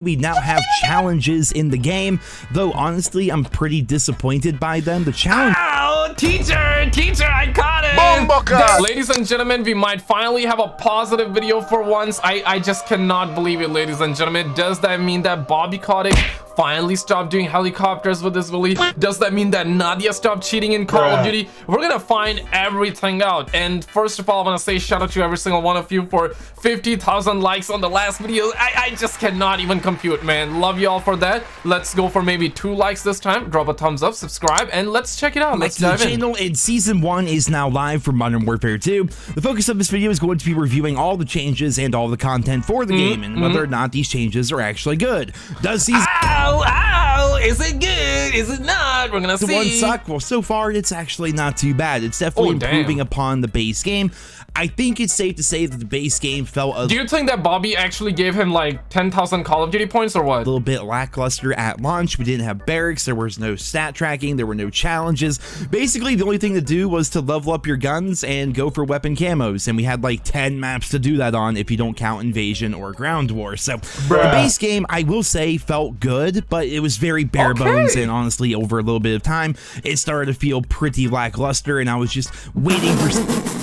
We now have challenges in the game, though honestly, I'm pretty disappointed by them. The challenge... Ow! Teacher, I caught it! Ladies and gentlemen, we might finally have a positive video for once. I just cannot believe it, ladies and gentlemen. Does that mean that Bobby Kotick finally stopped doing helicopters with his Willy? Does that mean that Nadia stopped cheating in Call of Duty? We're gonna find everything out. And first of all, I want to say shout out to every single one of you for 50,000 likes on the last video. I just cannot even compute, man. Love you all for that. Let's go for maybe 2 likes this time. Drop a thumbs up, subscribe, and let's check it out. Let's dive in. Channel and Season 1 is now live for Modern Warfare 2. The focus of this video is going to be reviewing all the changes and all the content for the game and whether or not these changes are actually good. Does Season... Ow! Is it good? Is it not? We're gonna see. The one suck? Well, so far, it's actually not too bad. It's definitely improving upon the base game. I think it's safe to say that the base game felt a... Do you think that Bobby actually gave him like 10,000 Call of Duty points or what? A little bit lackluster at launch. We didn't have barracks. There was no stat tracking. There were no challenges. Basically, the only thing to do was to level up your guns and go for weapon camos. And we had like 10 maps to do that on if you don't count Invasion or Ground War. So the base game, I will say, felt good, but it was very bare bones. And honestly, over a little bit of time, it started to feel pretty lackluster. And I was just waiting for...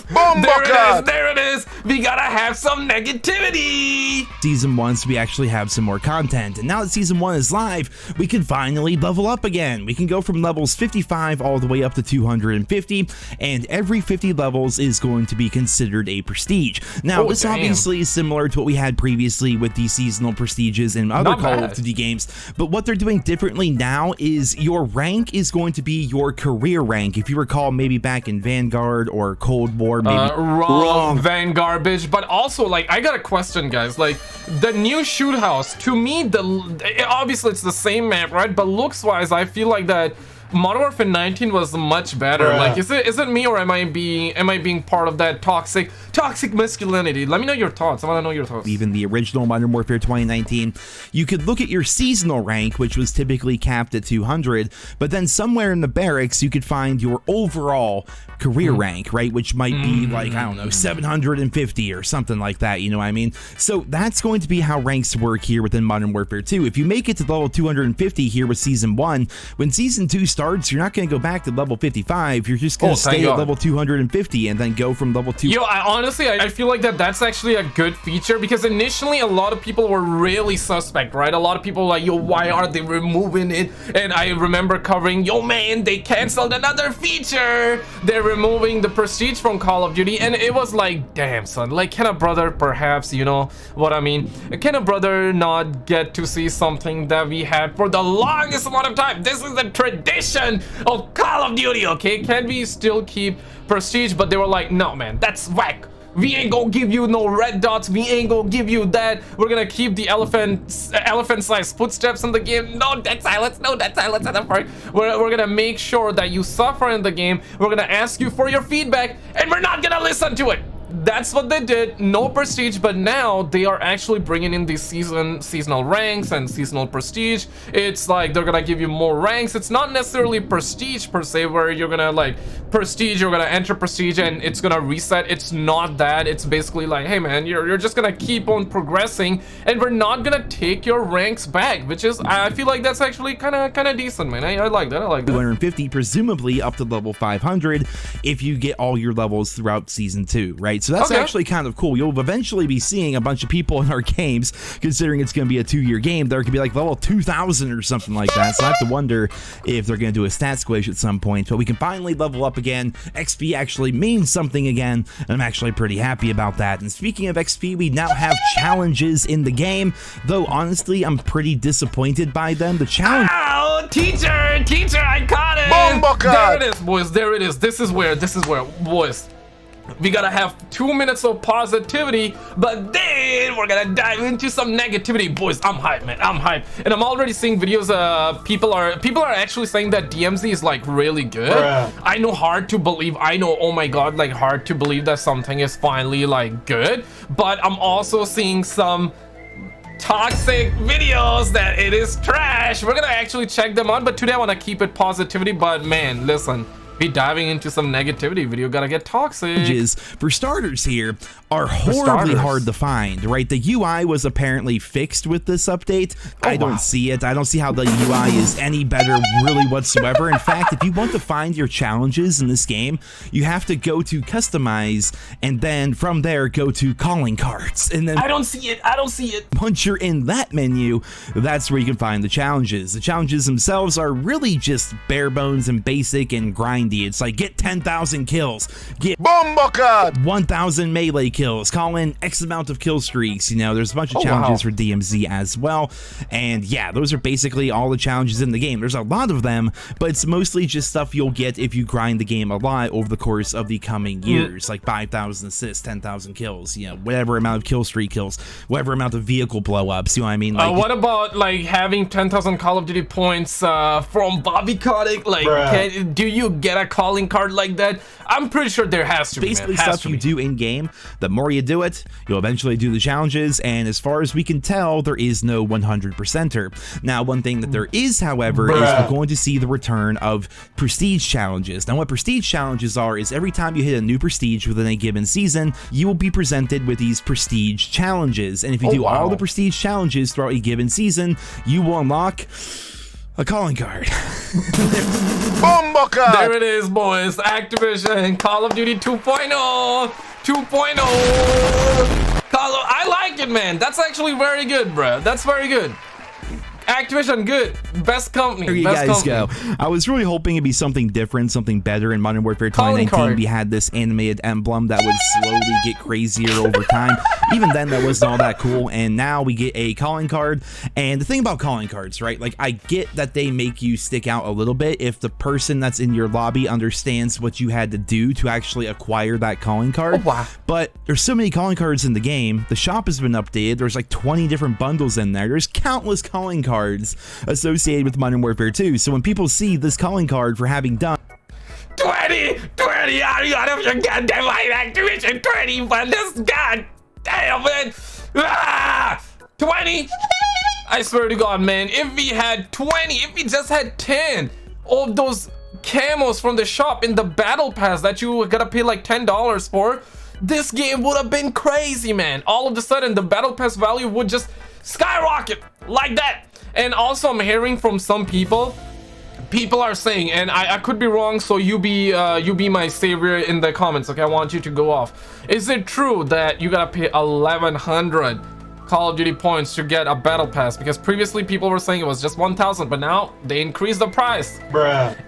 There it is. We gotta have some negativity. Season 1, so we actually have some more content. And now that Season 1 is live, we can finally level up again. We can go from levels 55 all the way up to 250, and every 50 levels is going to be considered a prestige. Now, this obviously is similar to what we had previously with the seasonal prestiges in other Call of Duty games, but what they're doing differently now is your rank is going to be your career rank. If you recall, maybe back in Vanguard or Cold War, maybe wrong Vanguard, bitch. But also, like, I got a question, guys. Like, the new shoot house, to me, obviously it's the same map, right? But looks wise, I feel like that Modern Warfare 19 was much better. Like, is it me, or am I being part of that toxic masculinity? Let me know your thoughts. I want to know your thoughts. Even the original Modern Warfare 2019, you could look at your seasonal rank, which was typically capped at 200, but then somewhere in the barracks you could find your overall career rank, right, which might be like, I don't know, 750 or something like that, you know what I mean? So that's going to be how ranks work here within Modern Warfare 2. If you make it to level 250 here with Season 1, when Season 2 starts, you're not going to go back to level 55. You're just going to stay at level 250 and then go from level 2. Yo, honestly, I feel like that's actually a good feature, because initially a lot of people were really suspect, right? A lot of people were like, yo, why are they removing it? And I remember covering, yo, man, they canceled another feature. They're removing the prestige from Call of Duty. And it was like, damn, son, like, can a brother perhaps, you know what I mean? Can a brother not get to see something that we had for the longest amount of time? This is the tradition of Call of Duty, okay? Can we still keep prestige? But they were like, no, man, that's whack. We ain't gonna give you no red dots. We ain't gonna give you that. We're gonna keep the elephant-sized footsteps in the game. No dead silence. No dead silence at that part. We're gonna make sure that you suffer in the game. We're gonna ask you for your feedback, and we're not gonna listen to it. That's what they did. No prestige, but now they are actually bringing in these seasonal ranks and seasonal prestige. It's like they're gonna give you more ranks. It's not necessarily prestige per se, where you're gonna like prestige, you're gonna enter prestige and it's gonna reset. It's not that. It's basically like, hey man, you're just gonna keep on progressing, and we're not gonna take your ranks back, which is, I feel like that's actually kind of decent, man. I like that. I like that. 250, presumably up to level 500 if you get all your levels throughout Season 2, right? So that's actually kind of cool. You'll eventually be seeing a bunch of people in our games, considering it's going to be a 2-year game, there could be like level 2000 or something like that. So I have to wonder if they're going to do a stat squish at some point, but we can finally level up again. XP actually means something again, and I'm actually pretty happy about that. And speaking of XP, we now have challenges in the game, though honestly, I'm pretty disappointed by them. The challenge... Ow! Teacher, I caught it! There it is, boys. There it is. This is where, boys, we gotta have 2 minutes of positivity, but then we're gonna dive into some negativity. Boys, I'm hyped, man. I'm hyped. And I'm already seeing videos. People are actually saying that DMZ is like really good. I know, hard to believe. I know, oh my god, like hard to believe that something is finally like good. But I'm also seeing some toxic videos that it is trash. We're gonna actually check them out, but today I want to keep it positivity. But man, listen, be diving into some negativity video. Gotta get toxic. For starters here are horribly hard to find, right? The UI was apparently fixed with this update. I don't see it. I don't see how the UI is any better really whatsoever. In fact, if you want to find your challenges in this game, you have to go to customize and then from there go to calling cards. And then I don't see it. I don't see it. Once you're in that menu, that's where you can find the challenges. The challenges themselves are really just bare bones and basic and grindy. It's like get 10,000 kills, get 1,000 melee kills, call in X amount of kill streaks. You know, there's a bunch of challenges for DMZ as well. And yeah, those are basically all the challenges in the game. There's a lot of them, but it's mostly just stuff you'll get if you grind the game a lot over the course of the coming years, like 5,000 assists, 10,000 kills, you know, whatever amount of kill streak kills, whatever amount of vehicle blow ups. You know what I mean? Like, what about like having 10,000 Call of Duty points from Bobby Kotick? Like, do you get a calling card like that? I'm pretty sure there has to be. Basically, stuff you do in game. The more you do it, you'll eventually do the challenges. And as far as we can tell, there is no 100%er. Now, one thing that there is, however, is we're going to see the return of prestige challenges. Now, what prestige challenges are is every time you hit a new prestige within a given season, you will be presented with these prestige challenges. And if you do all the prestige challenges throughout a given season, you will unlock a calling card. There it is, boys. Activision, Call of Duty 2.0. I like it, man. That's actually very good, bro. That's very good. Activision, good. Best company. There you guys go. I was really hoping it'd be something different, something better. In Modern Warfare 2019, we had this animated emblem that would slowly get crazier over time. Even then, that wasn't all that cool. And now we get a calling card. And the thing about calling cards, right? Like, I get that they make you stick out a little bit if the person that's in your lobby understands what you had to do to actually acquire that calling card. But there's so many calling cards in the game. The shop has been updated. There's like 20 different bundles in there. There's countless calling cards associated with Modern Warfare 2. So when people see this calling card for having done 20 out of your goddamn life, Activision 20 bundles, god damn it, 20. I swear to God, man, if we had 20, if we just had 10 of those camos from the shop in the battle pass that you gotta pay like $10 for, this game would have been crazy, man. All of a sudden the battle pass value would just skyrocket like that. And also I'm hearing from some people are saying, and I could be wrong, so you be my savior in the comments, okay? I want you to go off. Is it true that you gotta pay 1,100 Call of Duty points to get a battle pass? Because previously people were saying it was just 1,000, but now they increased the price.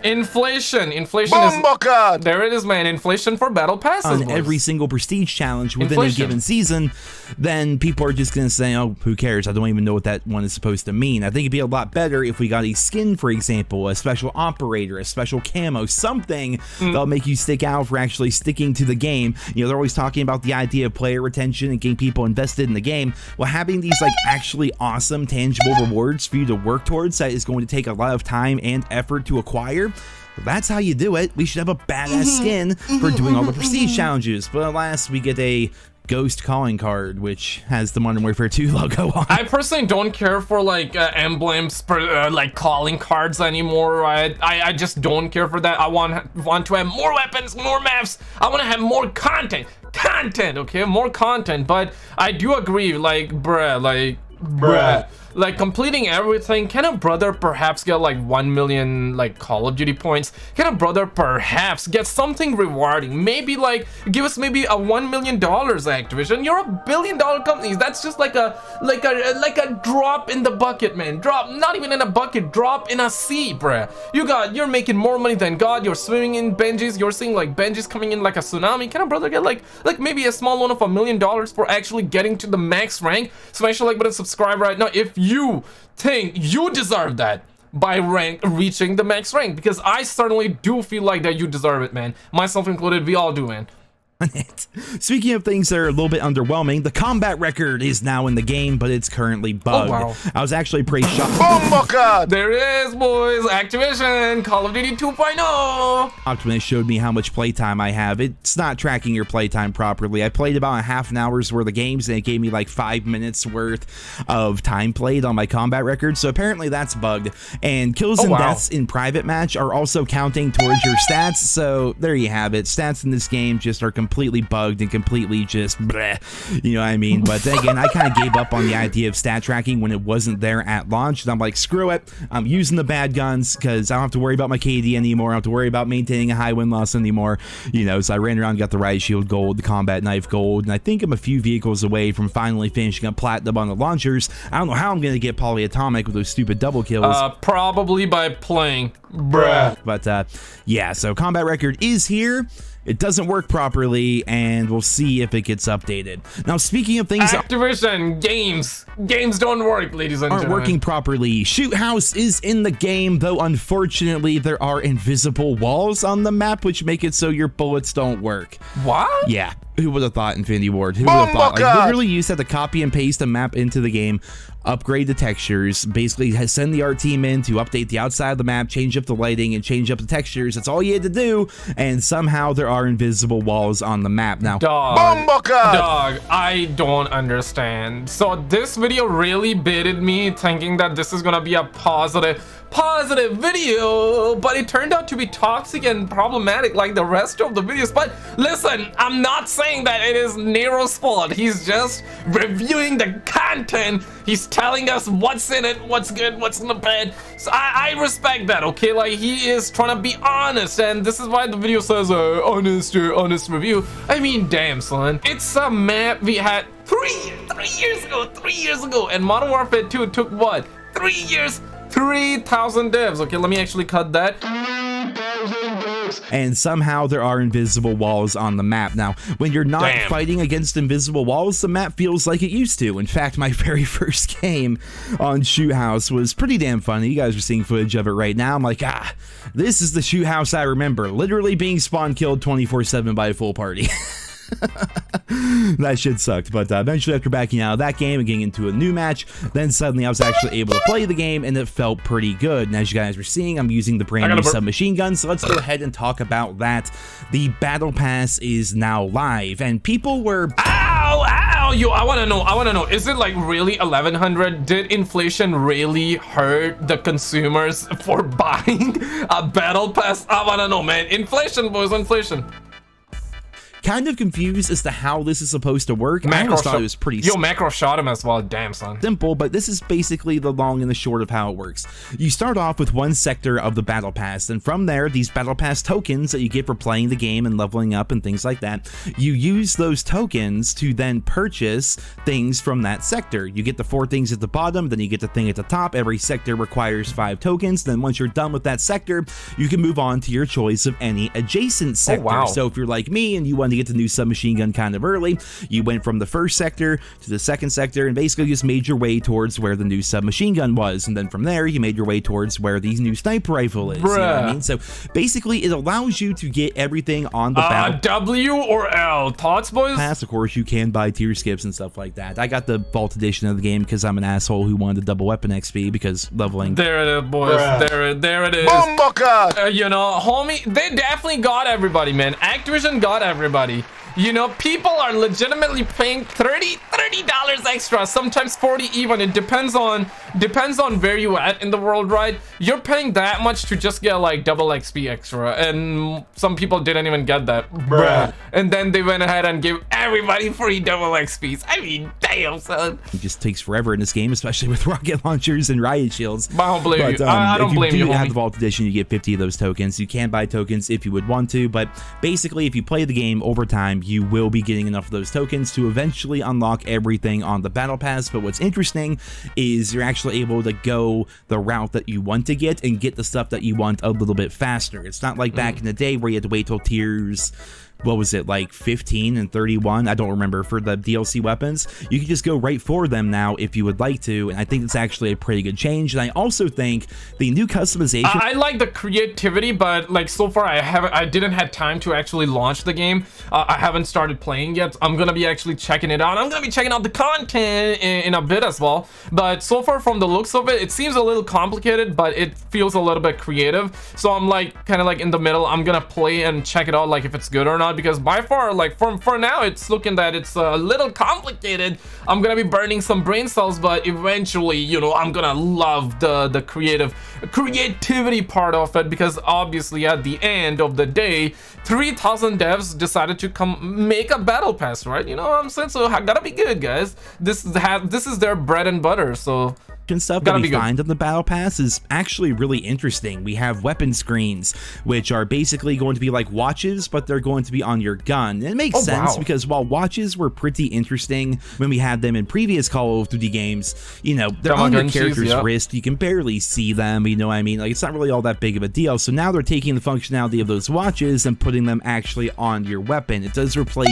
Inflation is there. It is, man. Inflation for battle passes on every single prestige challenge within a given season. Then people are just gonna say, oh, who cares? I don't even know what that one is supposed to mean. I think it'd be a lot better if we got a skin, for example, a special operator, a special camo, something that'll make you stick out for actually sticking to the game. You know, they're always talking about the idea of player retention and getting people invested in the game. Well, having these like actually awesome tangible rewards for you to work towards that is going to take a lot of time and effort to acquire. That's how you do it. We should have a badass skin for doing all the prestige challenges. But alas, we get a ghost calling card which has the Modern Warfare 2 logo on. I personally don't care for like emblems for like calling cards anymore, right? I just don't care for that. I want to have more weapons, more maps. I want to have more content, okay, more content. But I do agree, like bruh, like completing everything. Can a brother perhaps get like 1 million like Call of Duty points? Can a brother perhaps get something rewarding? Maybe like give us maybe a $1 million, Activision. You're $1 billion company. That's just like a drop in the bucket, man. Drop, not even in a bucket, drop in a sea, bruh. You're making more money than God. You're swimming in Benjis. You're seeing like Benjis coming in like a tsunami. Can a brother get like maybe a small loan of $1 million for actually getting to the max rank? Smash the like button, subscribe right now if you think you deserve that by reaching the max rank, because I certainly do feel like that you deserve it, man. Myself included, we all do, man. it. Speaking of things that are a little bit underwhelming, the combat record is now in the game, but it's currently bugged. Oh, wow. I was actually pretty shocked. Oh my god! There it is, boys. Activision, Call of Duty 2.0. When it showed me how much playtime I have. It's not tracking your playtime properly. I played about a half an hour's worth of games, and it gave me like 5 minutes worth of time played on my combat record. So apparently that's bugged. And kills and deaths in private match are also counting towards your stats. So there you have it. Stats in this game just are completely bugged and completely just bleh, you know what I mean? But then again, I kind of gave up on the idea of stat tracking when it wasn't there at launch. And I'm like, screw it. I'm using the bad guns because I don't have to worry about my KD anymore. I don't have to worry about maintaining a high win-loss anymore. You know, so I ran around, got the riot shield gold, the combat knife gold, and I think I'm a few vehicles away from finally finishing up platinum on the launchers. I don't know how I'm going to get polyatomic with those stupid double kills. Probably by playing. Bruh. But yeah, so combat record is here. It doesn't work properly, and we'll see if it gets updated. Now, speaking of things Activision, games don't work, ladies and aren't gentlemen. working properly. Shoot House is in the game, though unfortunately there are invisible walls on the map which make it so your bullets don't work. What? Yeah, who would have thought, Infinity Ward? Who would have thought? Like, literally, you just have to copy and paste a map into the game, upgrade the textures, basically send the art team in to update the outside of the map, change up the lighting, and change up the textures. That's all you had to do, and somehow there are invisible walls on the map. Now, dog, I don't understand. So this video really baited me thinking that this is gonna be a positive video, but it turned out to be toxic and problematic like the rest of the videos. But listen, I'm not saying that it is Nero's fault. He's just reviewing the content. He's telling us what's in it, what's good, what's in the bad. So I respect that, okay? Like, he is trying to be honest, and this is why the video says honest review. I mean, damn, son. It's a map we had three years ago, and Modern Warfare 2 took what? 3 years? 3,000 devs. Okay, let me actually cut that. And somehow there are invisible walls on the map. Now, when you're not fighting against invisible walls, the map feels like it used to. In fact, my very first game on Shoot House was pretty damn funny. You guys are seeing footage of it right now. I'm like, this is the Shoot House I remember. Literally being spawn killed 24/7 by a full party. That shit sucked, but eventually after backing out of that game and getting into a new match, then suddenly I was actually able to play the game and it felt pretty good. And as you guys were seeing, I'm using the brand new submachine gun, so let's go ahead and talk about that. The battle pass is now live, and people were yo, I wanna know, is it like really 1100? Did inflation really hurt the consumers for buying a battle pass? I wanna know, man. Inflation, boys, inflation. Kind of confused as to how this is supposed to work. I always thought it was pretty Macro shot him as well. Damn, son. Simple, but this is basically the long and the short of how it works. You start off with one sector of the battle pass, and from there, these battle pass tokens that you get for playing the game and leveling up and things like that, you use those tokens to then purchase things from that sector. You get the 4 things at the bottom, then you get the thing at the top. Every sector requires 5 tokens. Then once you're done with that sector, you can move on to your choice of any adjacent sector. Oh, wow. So if you're like me and you want to get the new submachine gun kind of early, you went from the first sector to the second sector and basically just made your way towards where the new submachine gun was, and then from there you made your way towards where the new sniper rifle is. You know what I mean? So basically it allows you to get everything on the battle W or L thoughts, boys? pass. Of course, you can buy tier skips and stuff like that. I got the vault edition of the game because I'm an asshole who wanted the double weapon XP because leveling. There it is, boys. There it is. You know, homie, they definitely got everybody, man. Activision got everybody. You know, people are legitimately paying $30 extra, sometimes 40 even. It depends on where you at in the world, right? You're paying that much to just get like double XP extra, and some people didn't even get that. Bruh. And then they went ahead and gave everybody free double XPs. I mean, damn, son. It just takes forever in this game, especially with rocket launchers and riot shields. I don't blame you. I don't blame you, If you have homie. the vault edition, you get 50 of those tokens. You can buy tokens if you would want to, but basically if you play the game over time, you will be getting enough of those tokens to eventually unlock everything on the battle pass. But what's interesting is you're actually able to go the route that you want to get and get the stuff that you want a little bit faster. It's not like back in the day where you had to wait till tiers what was it, like 15 and 31, I don't remember, for the DLC weapons. You can just go right for them now if you would like to, and I think it's actually a pretty good change. And I also think the new customization, I like the creativity, but like so far I didn't have time to actually launch the game. I haven't started playing yet. I'm gonna be actually checking it out. I'm gonna be checking out the content in a bit as well, but so far from the looks of it, it seems a little complicated, but it feels a little bit creative. So I'm like kind of like in the middle. I'm gonna play and check it out, like if it's good or not, because by far, like for now, it's looking that it's a little complicated. I'm gonna be burning some brain cells, but eventually, you know, I'm gonna love the creativity part of it, because obviously at the end of the day, 3,000 devs decided to come make a battle pass, right? You know what I'm saying? So I gotta be good, guys. This is their bread and butter, so and stuff that we find on the battle pass is actually really interesting. We have weapon screens, which are basically going to be like watches, but they're going to be on your gun. And it makes sense because while watches were pretty interesting when we had them in previous Call of Duty games, you know, they're on your character's wrist. You can barely see them, you know what I mean? Like, it's not really all that big of a deal. So now they're taking the functionality of those watches and putting them actually on your weapon. It does replace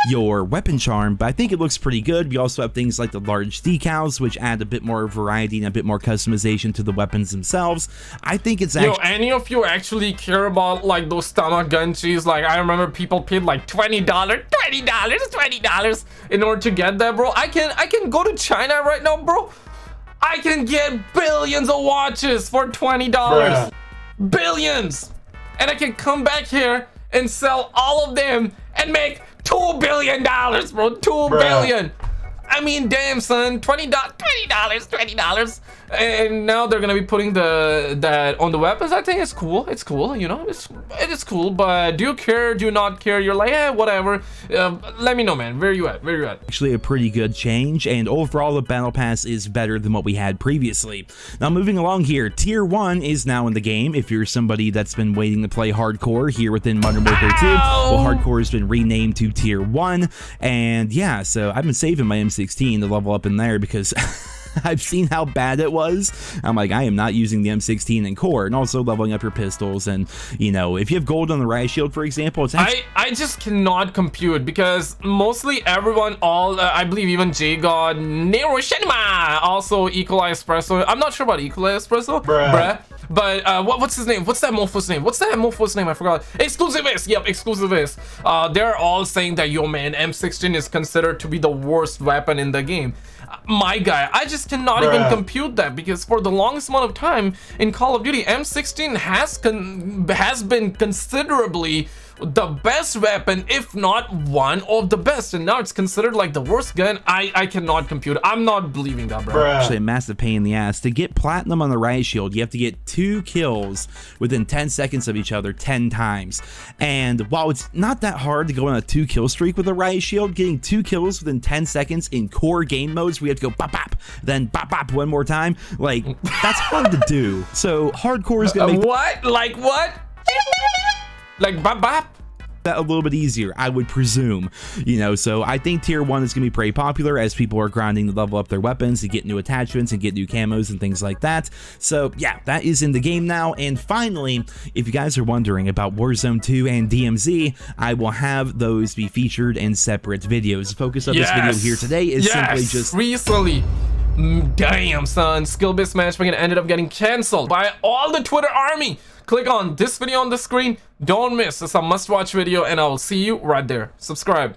your weapon charm, but I think it looks pretty good. We also have things like the large decals, which add a bit more variety and a bit more customization to the weapons themselves. I think it's actually... Yo, any of you actually care about like those Tamagunchis? Like, I remember people paid like $20 in order to get that, bro. I can go to China right now, bro. I can get billions of watches for $20. Bruh. Billions! And I can come back here and sell all of them and make $2 billion, bro. $2 billion. I mean, damn, son. $20, and now they're gonna be putting that on the weapons. I think it's cool. It's cool, you know. It is cool. But do you care? Do you not care? You're like, eh, whatever. Let me know, man. Where you at? Where you at? Actually, a pretty good change, and overall, the battle pass is better than what we had previously. Now, moving along here, Tier 1 is now in the game. If you're somebody that's been waiting to play Hardcore here within Modern Warfare 2, well, Hardcore has been renamed to Tier 1, and yeah, so I've been saving my M16 to level up in there because I've seen how bad it was. I'm like, I am not using the M16 in core, and also leveling up your pistols. And you know, if you have gold on the riot shield, for example, it's actually... I just cannot compute, because mostly everyone, I believe even JGod, NerosCinema, also Equalize Espresso. I'm not sure about Equalize Espresso, bruh. But what's his name? What's that mofo's name? I forgot. Exclusivist. Yep, Exclusivist. They're all saying that, yo, man, M16 is considered to be the worst weapon in the game. My guy, I just cannot even compute that, because for the longest amount of time in Call of Duty, M16 has been considerably the best weapon, if not one of the best, and now it's considered like the worst gun. I cannot compute. I'm not believing that, bro. Actually, a massive pain in the ass. To get platinum on the riot shield, you have to get 2 kills within 10 seconds of each other 10 times. And while it's not that hard to go on a 2 kill streak with a riot shield, getting 2 kills within 10 seconds in core game modes where you have to go bop bop, then bop bop one more time, like, that's hard to do. So Hardcore is gonna make what? Like what? Like bop bop? That a little bit easier, I would presume, you know. So I think Tier 1 is gonna be pretty popular as people are grinding to level up their weapons, to get new attachments and get new camos and things like that. So yeah, that is in the game now. And finally, if you guys are wondering about Warzone 2 and DMZ, I will have those be featured in separate videos. The focus of this video here today is simply just recently, damn, son, skill-based matchmaking ended up getting canceled by all the Twitter army. Click on this video on the screen. Don't miss. It's a must-watch video, and I will see you right there. Subscribe.